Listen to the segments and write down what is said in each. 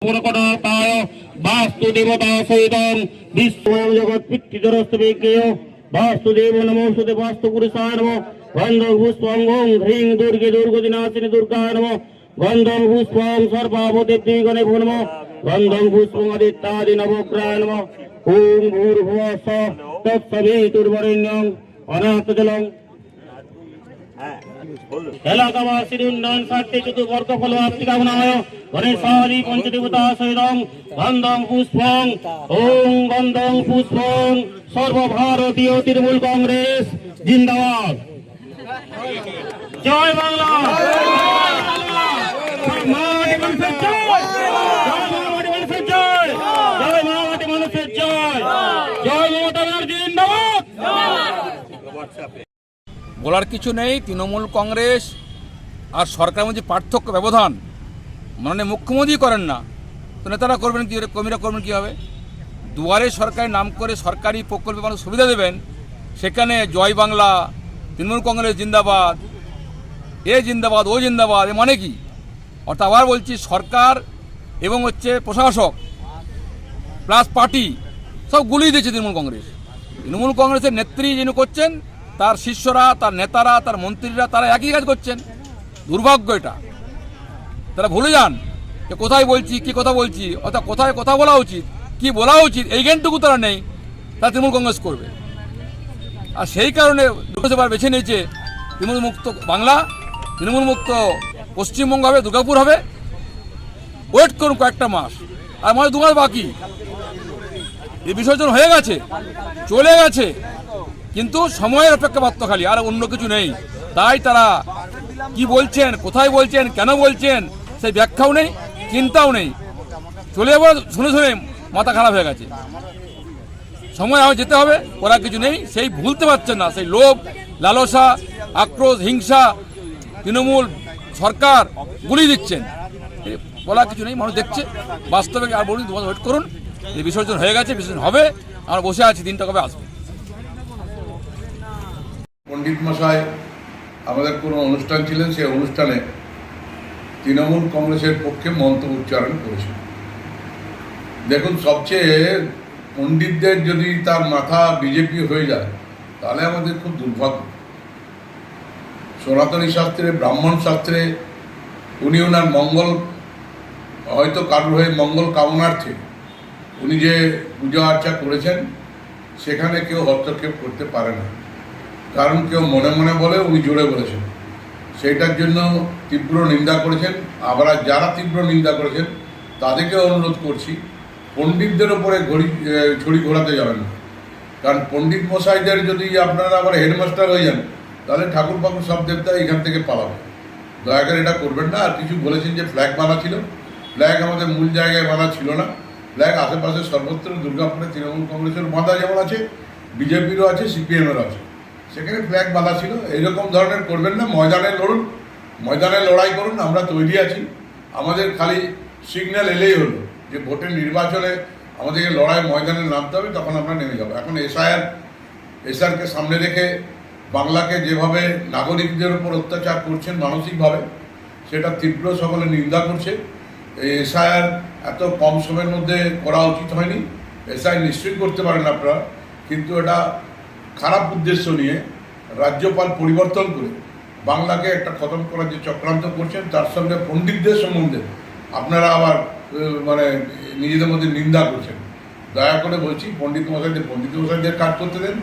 পুরকটায় বাস্তুদেবতা সহিতং বিশ্বং জগৎ পিতৃজরস্তবিজ্ঞেয় বাস্তুদেব নমোস্তুতে বাস্তুপুরুষায় নমঃ গন্ধং পুষ্পং ওং হ্রিং দুর্গে দুর্গতিনাশিনী দুর্গায় নমঃ গন্ধং পুষ্পং সর্বাবদেবীগণে নমঃ গন্ধং পুষ্পং আদিত্যাদি নবগ্রহায় নমঃ ওং ভূর্ভুবঃ স্বঃ তৎসবিতুর্বরেণ্যং অনাথজলং এলাকাবাসীর উন্নয়ন স্বার্থে চতুর্বর্গ ফলপ্রাপ্তি কামনায় গণেশাদি পঞ্চদেবতা সহিতং গন্ধং পুষ্পং ওং গন্ধং পুষ্পং সর্বভারতীয় তৃণমূল কংগ্রেস জিন্দাবাদ। জয় বাংলা, মাটি মানুষের জয়, মাটি মানুষের জয়, জয় মাটি মানুষের জয়, জয় মমতা ব্যানার্জি জিন্দাবাদ। বলার কিছু নেই, তৃণমূল কংগ্রেস আর সরকারের মধ্যে পার্থক্য ব্যবধান মাননীয় মুখ্যমন্ত্রী করেন না, তো নেতারা করবেন কি, কর্মীরা করবেন কীভাবে? দুয়ারে সরকারের নাম করে সরকারি প্রকল্পে মানুষ সুবিধা দেবেন, সেখানে জয় বাংলা, তৃণমূল কংগ্রেস জিন্দাবাদ, এ জিন্দাবাদ, ও জিন্দাবাদ, এ মানে কি? অর্থাৎ আবার বলছি, সরকার এবং প্রশাসক প্লাস পার্টি সব গুলিয়ে দিয়েছে তৃণমূল কংগ্রেস। তৃণমূল কংগ্রেসের নেত্রী যিনি করছেন, তার শিষ্যরা, তার নেতারা, তার মন্ত্রীরা, তারা একই কাজ করছেন। দুর্ভাগ্য এটা। তারা ভুলে যান যে কোথায় বলছি, কি কথা বলছি, অর্থাৎ কোথায় কথা বলা উচিত, কি বলা উচিত, এই জ্ঞানটুকু তারা নেই। তারা তৃণমূল কংগ্রেস করবে, আর সেই কারণে লোকসভার বেছে নিয়েছে তৃণমূল মুক্ত বাংলা, তৃণমূল মুক্ত পশ্চিমবঙ্গ হবে, দুর্গাপুর হবে। ওয়েট করুন কয়েকটা মাস, আর মানে 2 মাস বাকি। এই বিসর্জন হয়ে গেছে, চলে গেছে, কিন্তু সময়ের অপেক্ষা মাত্র খালি, আর অন্য কিছু নেই। তাই তারা কি বলছেন, কোথায় বলছেন, কেন বলছেন, সেই ব্যাখ্যাও নেই, চিন্তাও নেই। চলে যাবো শুনে শুনে মাথা খারাপ হয়ে গেছে। সময় আমার যেতে হবে, করার কিছু নেই। সেই ভুলতে পারছেন না, সেই লোভ, লালসা, আক্রোশ, হিংসা তৃণমূল সরকার গুলি দিচ্ছেন। বলার কিছু নেই, মানুষ দেখছে বাস্তবে। আর বলুন, তোমাদের ওয়েট করুন, এই বিসর্জন হয়ে গেছে, বিসর্জন হবে, আমরা বসে আছি, দিনটা কবে আসবে। পণ্ডিত মশাই আমাদের কোনো অনুষ্ঠান ছিলেন, সেই অনুষ্ঠানে তৃণমূল কংগ্রেসের পক্ষে মন্তব্য উচ্চারণ করেছেন। দেখুন, সবচেয়ে পণ্ডিতদের যদি তার মাথা বিজেপি হয়ে যায়, তাহলে আমাদের খুব দুর্ভাগ্য। সনাতনী শাস্ত্রে, ব্রাহ্মণ শাস্ত্রে উনি ওনার মঙ্গল, হয়তো কারোর হয়ে মঙ্গল কামনার্থে উনি যে পূজা আর্চা করেছেন, সেখানে কেউ হস্তক্ষেপ করতে পারে না। কারণ কেউ মনে মনে বলে, উনি জোরে বলেছেন, সেইটার জন্য তীব্র নিন্দা করেছেন। আবার যারা তীব্র নিন্দা করেছেন তাদেরকে অনুরোধ করছি, পণ্ডিতদের ওপরে ছড়ি ঘোরাতে যাবেন না। কারণ পণ্ডিত মশাইদের যদি আপনারা আবার হেডমাস্টার হয়ে যান, তাহলে ঠাকুর পাকুর সব দেবতা এখান থেকে পালাবে। দয়া করে এটা করবেন না। আর কিছু বলেছেন যে ফ্ল্যাগ বাঁধা ছিল, ফ্ল্যাগ আমাদের মূল জায়গায় বাঁধা ছিল না। ফ্ল্যাগ আশেপাশে সর্বত্র দুর্গাপুরে তৃণমূল কংগ্রেসের বাঁধা যেমন আছে, বিজেপিরও আছে, সিপিএমেরও আছে, সেখানে ফ্ল্যাগ বাঁধা ছিল। এইরকম ধরনের করবেন না। ময়দানে লড়ুন, ময়দানে লড়াই করুন, আমরা তৈরি আছি। আমাদের খালি সিগন্যাল এলেই হলো যে ভোটের নির্বাচনে আমাদেরকে লড়াই ময়দানে নামতে হবে, তখন আমরা নেমে যাবো। এখন এসআরকে সামনে রেখে বাংলাকে যেভাবে নাগরিকদের উপর অত্যাচার করছেন মানসিকভাবে, সেটা তীব্র সকলে নিন্দা করছে। এই এসআইআর এত কম সময়ের মধ্যে করা উচিত হয়নি। এসআই নিশ্চয়ই করতে পারেন আপনারা, কিন্তু এটা খারাপ উদ্দেশ্য নিয়ে রাজ্যপাল পরিবর্তন করে বাংলাকে একটা খতম করার যে চক্রান্ত করছেন, তার সঙ্গে পণ্ডিতদের সম্বন্ধে আপনারা আবার নিজেদের মধ্যে নিন্দা করছেন। দয়া করে বলছি, পণ্ডিত মশাইদের কাজ করতে দেন,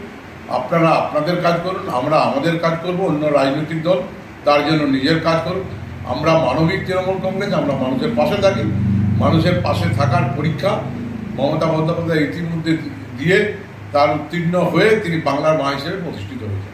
আপনারা আপনাদের কাজ করুন, আমরা আমাদের কাজ করব। অন্য রাজনৈতিক দল তার জন্য নিজের কাজ করুন। আমরা মানবিক তৃণমূল কংগ্রেস, আমরা মানুষের পাশে থাকি। মানুষের পাশে থাকার পরীক্ষা মমতা বন্দ্যোপাধ্যায় ইতিমধ্যে দিয়ে তার উত্তীর্ণ হয়ে তিনি বাংলার মা হিসেবে প্রতিষ্ঠিত হয়েছেন।